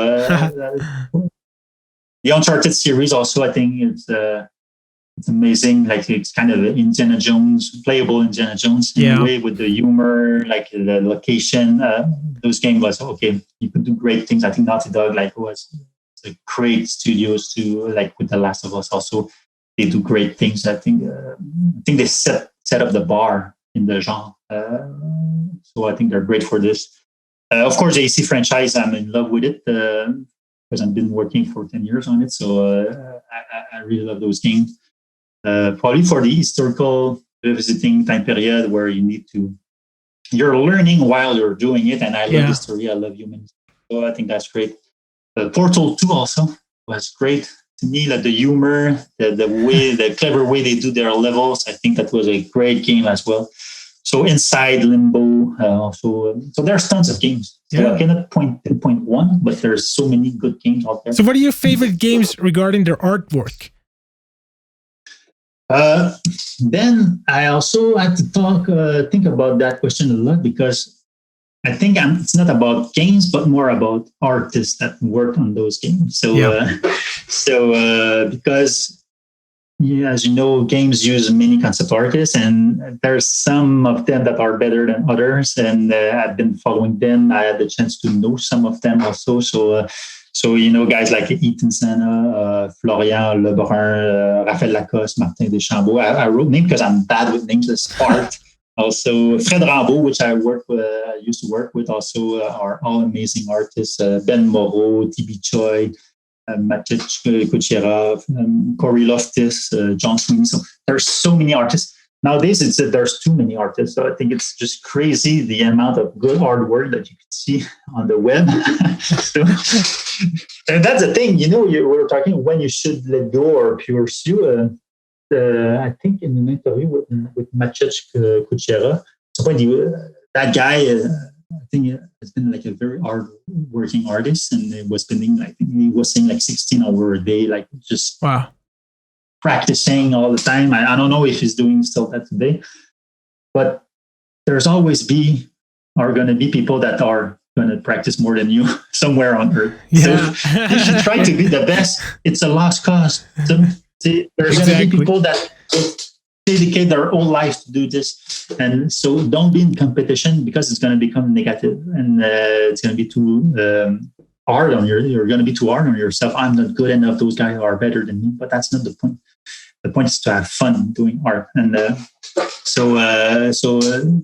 the Uncharted series also, I think it's amazing. Like it's kind of Indiana Jones, playable Indiana Jones in a way, with the humor, like the location. Those games was okay. You could do great things. I think Naughty Dog was a great studios to like with The Last of Us. Also, they do great things. I think they set up the bar in the genre. So I think they're great for this. Of course, the AC franchise, I'm in love with it because I've been working for 10 years on it. So I really love those games. Probably for the historical revisiting time period where you're learning while you're doing it. And I love history. I love humans. So I think that's great. Portal 2 also was great to me. Like the humor, the clever way they do their levels. I think that was a great game as well. So Inside, Limbo, also. So there's tons of games. So I cannot pinpoint one, but there's so many good games out there. So what are your favorite games regarding their artwork? Then I also had to think about that question a lot, because I think it's not about games, but more about artists that work on those games. So, because as you know, games use many concept artists, and there's some of them that are better than others. And I've been following them. I had the chance to know some of them also. So guys like Ethan Senna, Florian Lebrun, Raphaël Lacoste, Martin Deschambault. I wrote names because I'm bad with names as art. Also, Fred Rambaud, which I used to work with, also are all amazing artists. Ben Moreau, T.B. Choi, Maciej Kuchera, Corey Loftus, John Sweeney. So there's so many artists. Nowadays, there's too many artists. So I think it's just crazy the amount of good artwork that you can see on the web. And that's the thing, we were talking when you should let go or pursue. I think in an interview with Maciej Kuchera, that guy, I think has been like a very hard-working artist, and he was spending, I think he was saying like 16 hours a day, like just practicing all the time. I don't know if he's doing still that today, but there's always are going to be people that are going to practice more than you somewhere on earth. Yeah. So you should try to be the best. It's a lost cause. There's going to be people that dedicate their whole life to do this, and so don't be in competition, because it's going to become negative, and it's going to be too hard on you're going to be too hard on yourself. I'm not good enough. Those guys are better than me. But that's not the point. The point is to have fun doing art, and so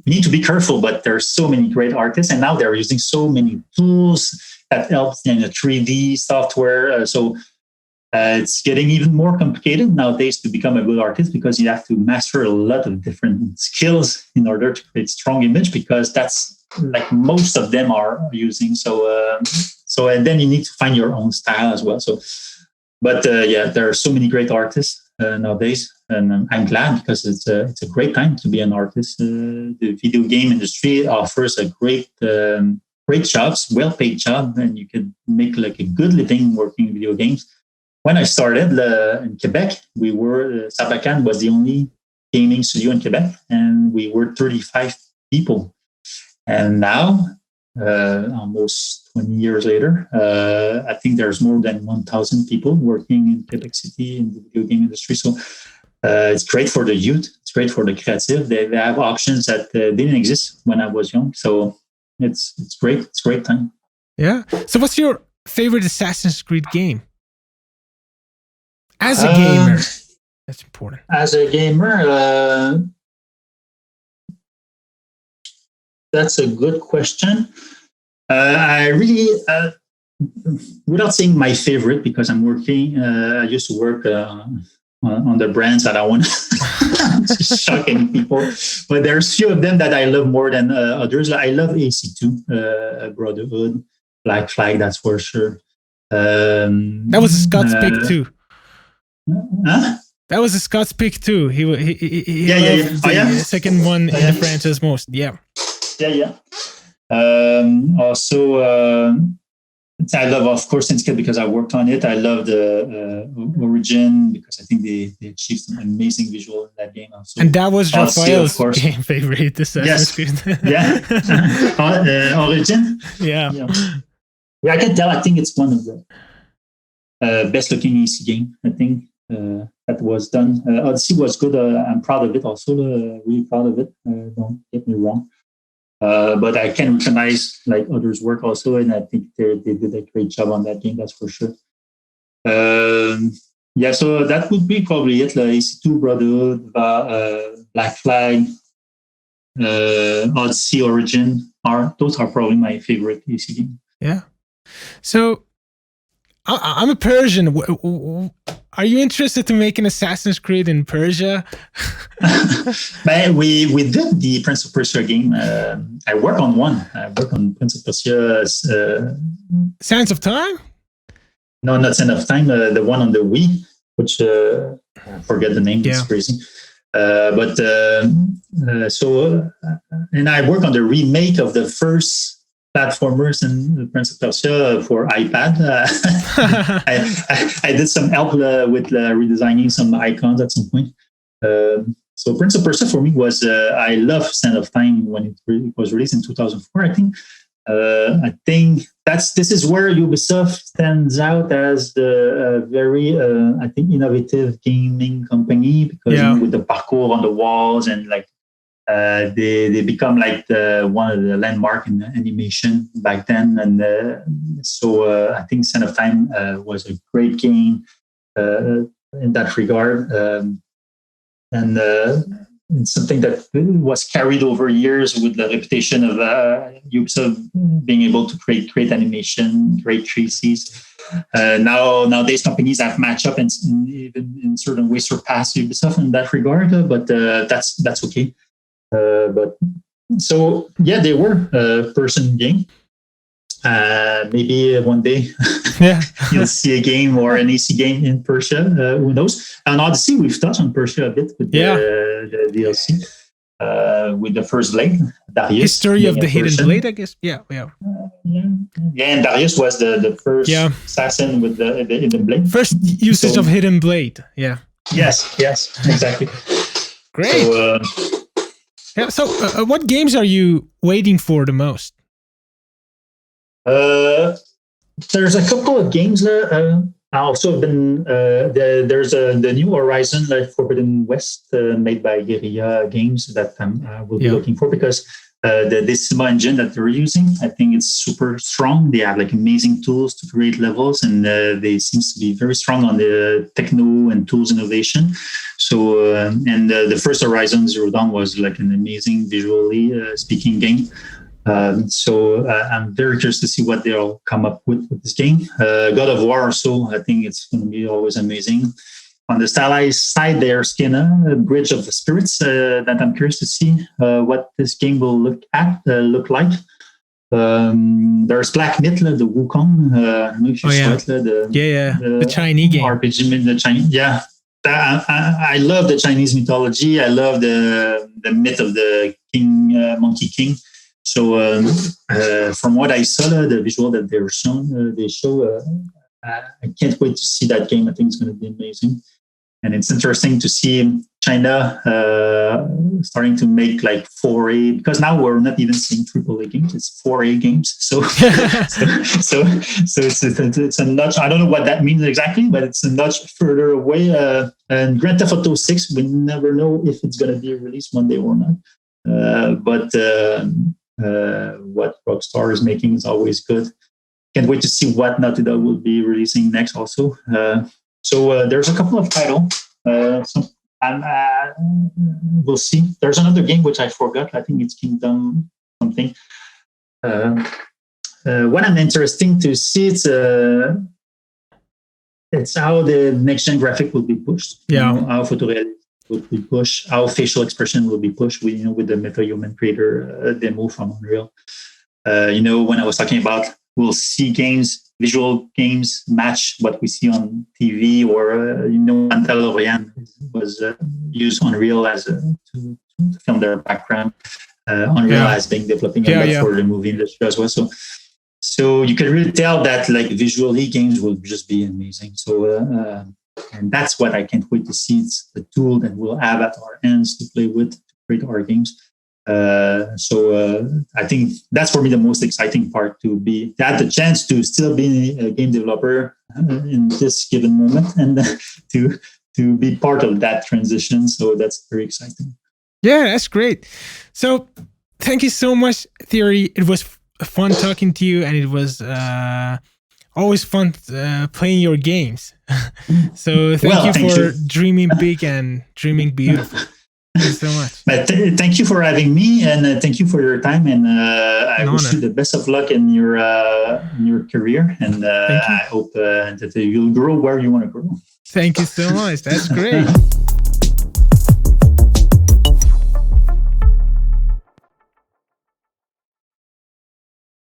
we need to be careful. But there's so many great artists, and now they're using so many tools that help in the 3D software. So it's getting even more complicated nowadays to become a good artist, because you have to master a lot of different skills in order to create strong image, because that's like most of them are using. So and then you need to find your own style as well. But there are so many great artists nowadays, and I'm glad, because it's a great time to be an artist. The video game industry offers a great jobs, well-paid job, and you can make like a good living working in video games. When I started in Quebec, Sarbacane was the only gaming studio in Quebec, and we were 35 people. And now, almost 20 years later, I think there's more than 1,000 people working in Quebec City in the video game industry. So it's great for the youth. It's great for the creative. They have options that didn't exist when I was young. So it's great. It's a great time. Yeah. So what's your favorite Assassin's Creed game? As a gamer, that's important. As a gamer, that's a good question. I really, without saying my favorite, because I'm working, I used to work on the brands that I want to shocking people. But there's few of them that I love more than others. I love AC2, Brotherhood, Black Flag, that's for sure. That was a Scott's pick too. Huh? That was a Scott's pick too. He loved the second one in the franchise most. Yeah. Also, I love, of course, Syndicate because I worked on it. I love the Origin because I think they achieved some amazing visual in that game. Also. And that was Raphael's game favorite, Assassin's Creed. Origin? Yeah, I can tell. I think it's one of the best-looking AC game, I think, that was done. Odyssey was good. I'm proud of it also, really proud of it. Don't get me wrong. But I can recognize like others' work also, and I think they did a great job on that game. That's for sure. So that would be probably it. Like AC2, Brotherhood, Black Flag, Odyssey, Origin those are probably my favorite AC games. Yeah. So I'm a Persian. Are you interested to make an Assassin's Creed in Persia? But we did the Prince of Persia game. I work on one. I work on Prince of Persia. Sands of Time? No, not Son of Time. The one on the Wii, which I forget the name. It's crazy. And I work on the remake of the first platformers in the Prince of Persia for iPad. I did some help with redesigning some icons at some point. So Prince of Persia for me was, I love Sand of Time when it was released in 2004, I think. I think this is where Ubisoft stands out as the very, I think, innovative gaming company, because with the parkour on the walls and like they become like one of the landmark in animation back then. And so I think Sand of Time was a great game in that regard. And it's something that was carried over years with the reputation of Ubisoft being able to create great animation, great 3Cs. Nowadays, companies have matched up and even in certain ways surpassed Ubisoft in that regard, but that's okay. But so yeah, they were a person game. Maybe one day you'll see a game or an AC game in Persia. Who knows? On Odyssey, we've touched on Persia a bit with the DLC with the first blade, Darius. History of the Hidden Blade, I guess. Yeah. And Darius was the first assassin with the hidden blade. First usage of hidden blade. Yeah. Yes, exactly. Great. So, what games are you waiting for the most? There's a couple of games. I also have been there's the new Horizon, like Forbidden West, made by Guerrilla Games, that I will be looking for, because the Decima engine that they're using, I think it's super strong. They have like amazing tools to create levels, and they seems to be very strong on the techno and tools innovation. So the first Horizon Zero Dawn was like an amazing visually speaking game. So I'm very curious to see what they'll come up with this game. God of War also, I think it's going to be always amazing. On the stylized side, there's Kena, Bridge of the Spirits, that I'm curious to see what this game will look like. There's Black Myth, the Wukong. I don't know if you saw it. The Chinese game. RPG, the Chinese, yeah. I love the Chinese mythology. I love the myth of the king, Monkey King. So from what I saw, the visual that they show, I can't wait to see that game. I think it's going to be amazing. And it's interesting to see China starting to make like 4A, because now we're not even seeing AAA games, it's 4A games. So it's a notch. I don't know what that means exactly, but it's a notch further away. And Grand Theft Auto 6, we never know if it's going to be released one day or not. But what Rockstar is making is always good. Can't wait to see what Naughty Dog will be releasing next also. So there's a couple of titles. We'll see. There's another game which I forgot. I think it's Kingdom something. What I'm interested to see, it's how the next-gen graphic will be pushed. Yeah. How photorealism will be pushed, how facial expression will be pushed. With the MetaHuman Creator demo from Unreal. When I was talking about we'll see visual games match what we see on TV, or Untitled Chapter was used Unreal as to film their background. Unreal has been developing for the movie industry as well. So you can really tell that like visually games will just be amazing. So and that's what I can't wait to see. It's the tool that we'll have at our hands to play with to create our games. So I think that's for me the most exciting part, to have the chance to still be a game developer in this given moment, and to be part of that transition. So that's very exciting. Yeah, that's great. So thank you so much, Thierry. It was fun talking to you, and it was always fun playing your games. So thank you for dreaming big and dreaming beautiful. Thank you so much. But thank you for having me, and thank you for your time. And I wish you the best of luck in your career. And I hope that you'll grow where you want to grow. Thank you so much. That's great.